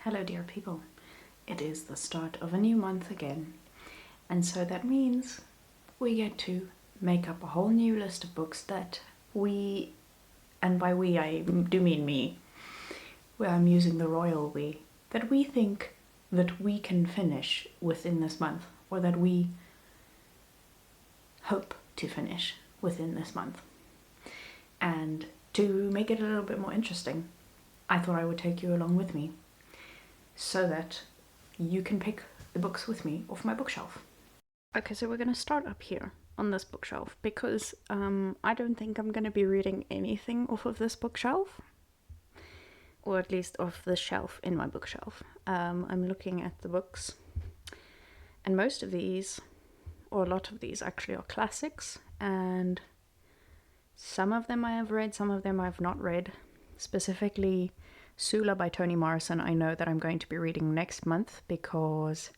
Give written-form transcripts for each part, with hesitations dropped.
Hello dear people, it is the start of a new month again, and so that means we get to make up a whole new list of books that we, and by we I do mean me, where I'm using the royal we, that we think that we can finish within this month, or that we hope to finish within this month. And to make it a little bit more interesting, I thought I would take you along with me, so that you can pick the books with me off my bookshelf. Okay, so we're going to start up here on this bookshelf because I don't think I'm going to be reading anything off of this bookshelf, or at least off the shelf in my bookshelf. I'm looking at the books, and most of these, or a lot of these actually, are classics, and some of them I have read, some of them I've not read. Specifically Sula by Toni Morrison, I know that I'm going to be reading next month because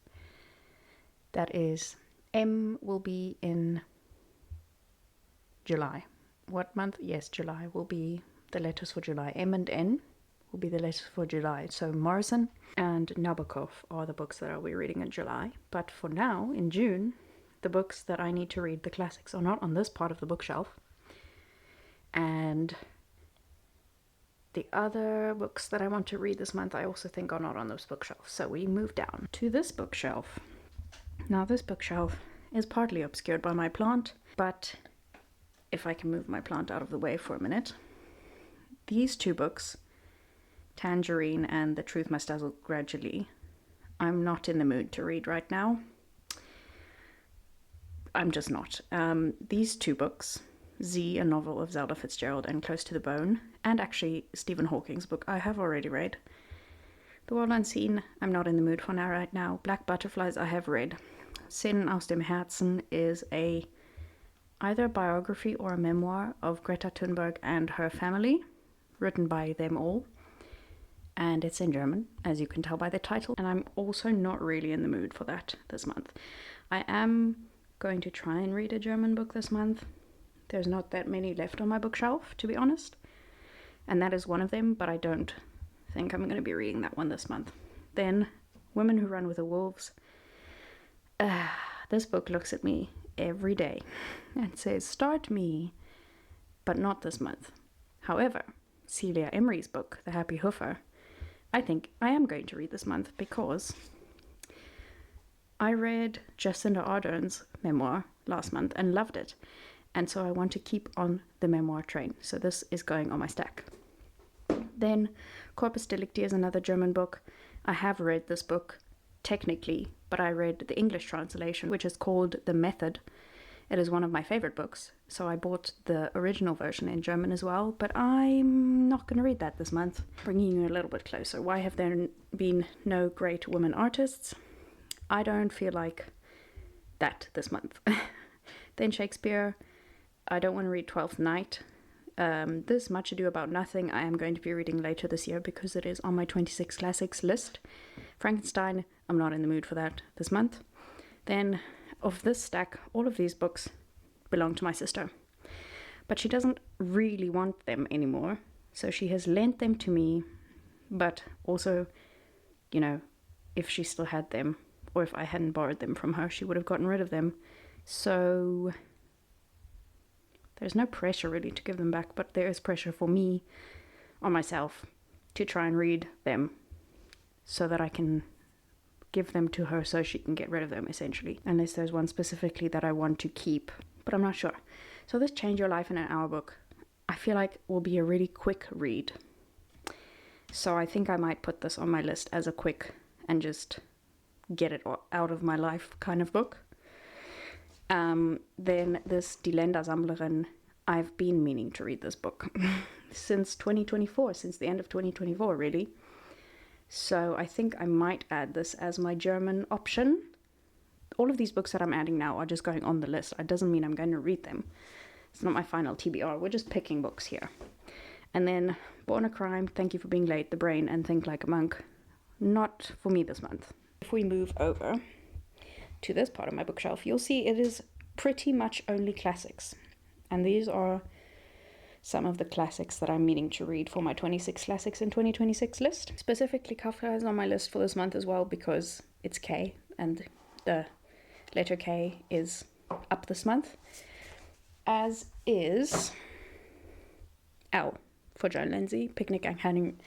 that is, M will be in July. What month? Yes, July will be the letters for July. M and N will be the letters for July. So Morrison and Nabokov are the books that I'll be reading in July. But for now, in June, the books that I need to read, the classics, are not on this part of the bookshelf. And the other books that I want to read this month, I also think are not on this bookshelf. So we move down to this bookshelf. Now this bookshelf is partly obscured by my plant, but if I can move my plant out of the way for a minute. These two books, Tangerine and The Truth Must Dazzle Gradually, I'm not in the mood to read right now. I'm just not. These two books, Z, a novel of Zelda Fitzgerald, and Close to the Bone, and actually Stephen Hawking's book, I have already read. The World Unseen, I'm not in the mood for now right now. Black Butterflies, I have read. Sin aus dem Herzen is either a biography or a memoir of Greta Thunberg and her family, written by them all. And it's in German, as you can tell by the title. And I'm also not really in the mood for that this month. I am going to try and read a German book this month. There's not that many left on my bookshelf, to be honest. And that is one of them, but I don't think I'm going to be reading that one this month. Then, Women Who Run with the Wolves. This book looks at me every day and says, start me, but not this month. However, Celia Imrie's book, The Happy Hoofer, I think I am going to read this month because I read Jacinda Ardern's memoir last month and loved it. And so I want to keep on the memoir train. So this is going on my stack. Then Corpus Delicti is another German book. I have read this book technically, but I read the English translation, which is called The Method. It is one of my favorite books. So I bought the original version in German as well, but I'm not going to read that this month. Bringing you a little bit closer. Why have there been no great women artists? I don't feel like that this month. Then Shakespeare. I don't want to read Twelfth Night. This Much Ado About Nothing I am going to be reading later this year because it is on my 26 classics list. Frankenstein, I'm not in the mood for that this month. Then of this stack, all of these books belong to my sister. But she doesn't really want them anymore. So she has lent them to me. But also, you know, if she still had them, or if I hadn't borrowed them from her, she would have gotten rid of them. So there's no pressure really to give them back, but there is pressure for me on myself to try and read them so that I can give them to her so she can get rid of them, essentially. Unless there's one specifically that I want to keep, but I'm not sure. So this Change Your Life in an Hour book, I feel like will be a really quick read. So I think I might put this on my list as a quick and just get it out of my life kind of book. Then this Die Ländersammlerin, I've been meaning to read this book since 2024, since the end of 2024 really. So I think I might add this as my German option. All of these books that I'm adding now are just going on the list. It doesn't mean I'm going to read them. It's not my final TBR, we're just picking books here. And then Born a Crime, Thank You for Being Late, The Brain, and Think Like a Monk. Not for me this month. If we move over to this part of my bookshelf, you'll see it is pretty much only classics. And these are some of the classics that I'm meaning to read for my 26 classics in 2026 list. Specifically, Kafka is on my list for this month as well because it's K and the letter K is up this month, as is L for Joan Lindsay, Picnic at Hanging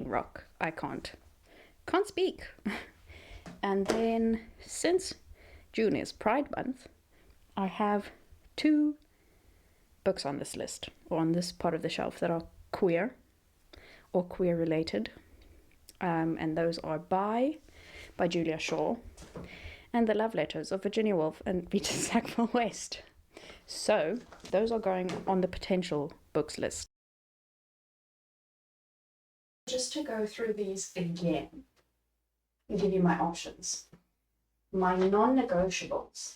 Rock. I can't speak. And then since June is Pride Month, I have 2 books on this list, or on this part of the shelf, that are queer or queer related. And those are by Julia Shaw and The Love Letters of Virginia Woolf and Vita Sackville-West. So those are going on the potential books list. Just to go through these again and give you my options. My non-negotiables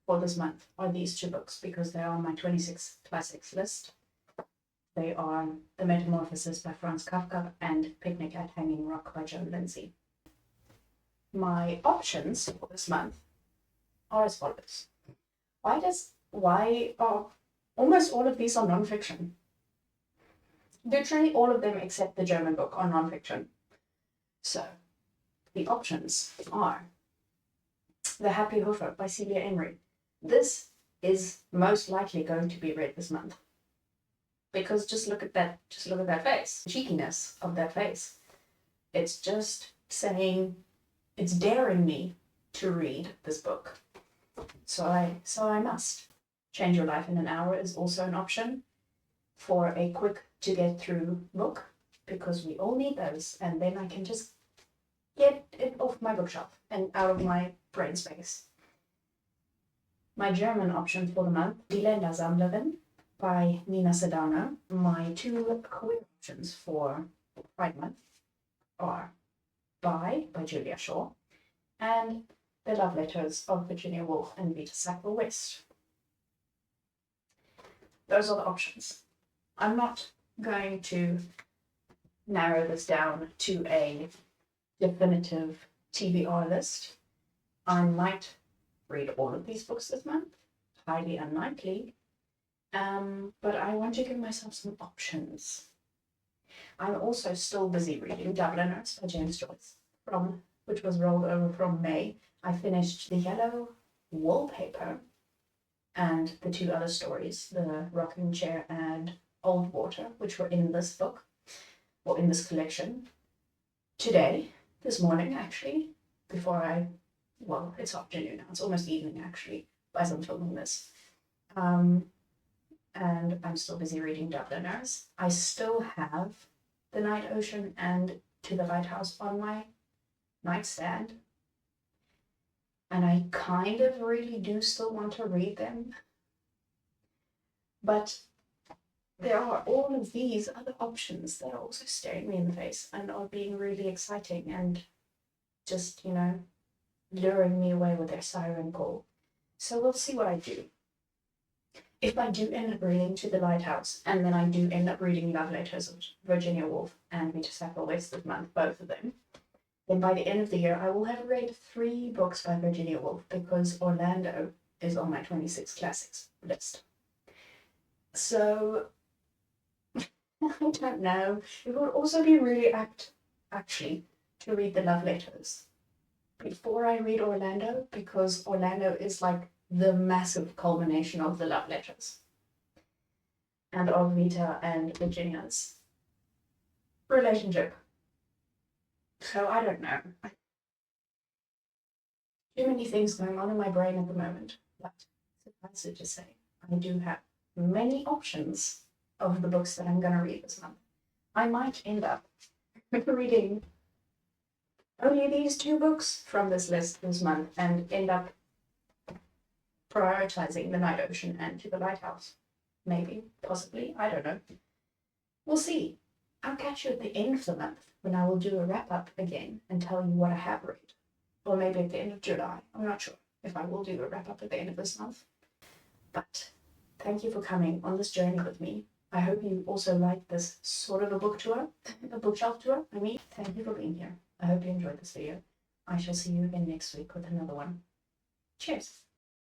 for this month are these 2 books because they are on my 26 classics list. They are The Metamorphosis by Franz Kafka and Picnic at Hanging Rock by Joan Lindsay. My options for this month are as follows. Why are almost all of these are nonfiction? Literally all of them except the German book are nonfiction. So the options are The Happy Hoofer by Celia Imrie. This is most likely going to be read this month. Because just look at that face. The cheekiness of that face. It's just saying, it's daring me to read this book. So I must. Change Your Life in an Hour is also an option for a quick to get through book, because we all need those, and then I can just get it off my bookshelf and out of my brain space. My German option for the month, Die Ländersammlerin by Nina Sedano. My 2 queer options for Pride Month are by Julia Shaw and The Love Letters of Virginia Woolf and Vita Sackville-West. Those are the options. I'm not going to narrow this down to a definitive TBR list. I might read all of these books this month, highly unlikely, but I want to give myself some options. I'm also still busy reading Dubliners by James Joyce, which was rolled over from May. I finished The Yellow Wallpaper and the 2 other stories, The Rocking Chair and Old Water, which were in this book, or in this collection, this morning actually, it's afternoon now, it's almost evening actually, as I'm filming this. And I'm still busy reading Dubliners. I still have The Night Ocean and To the Lighthouse on my nightstand. And I kind of really do still want to read them. But there are all of these other options that are also staring me in the face and are being really exciting and just, luring me away with their siren call. So we'll see what I do. If I do end up reading To the Lighthouse, and then I do end up reading Love Letters of Virginia Woolf and Vita Sackville-West this month, both of them, then by the end of the year, I will have read 3 books by Virginia Woolf, because Orlando is on my 26 classics list. So, I don't know. It would also be really apt, actually, to read the Love Letters before I read Orlando, because Orlando is like the massive culmination of the Love Letters and of Vita and Virginia's relationship. So I don't know. Too many things going on in my brain at the moment, but suffice it to say, I do have many options of the books that I'm going to read this month. I might end up reading only these 2 books from this list this month and end up prioritizing The Night Ocean and To the Lighthouse. Maybe, possibly, I don't know. We'll see. I'll catch you at the end of the month when I will do a wrap-up again and tell you what I have read. Or maybe at the end of July. I'm not sure if I will do a wrap-up at the end of this month. But thank you for coming on this journey with me. I hope you also like this sort of a book tour, a bookshelf tour. Thank you for being here. I hope you enjoyed this video. I shall see you again next week with another one. Cheers.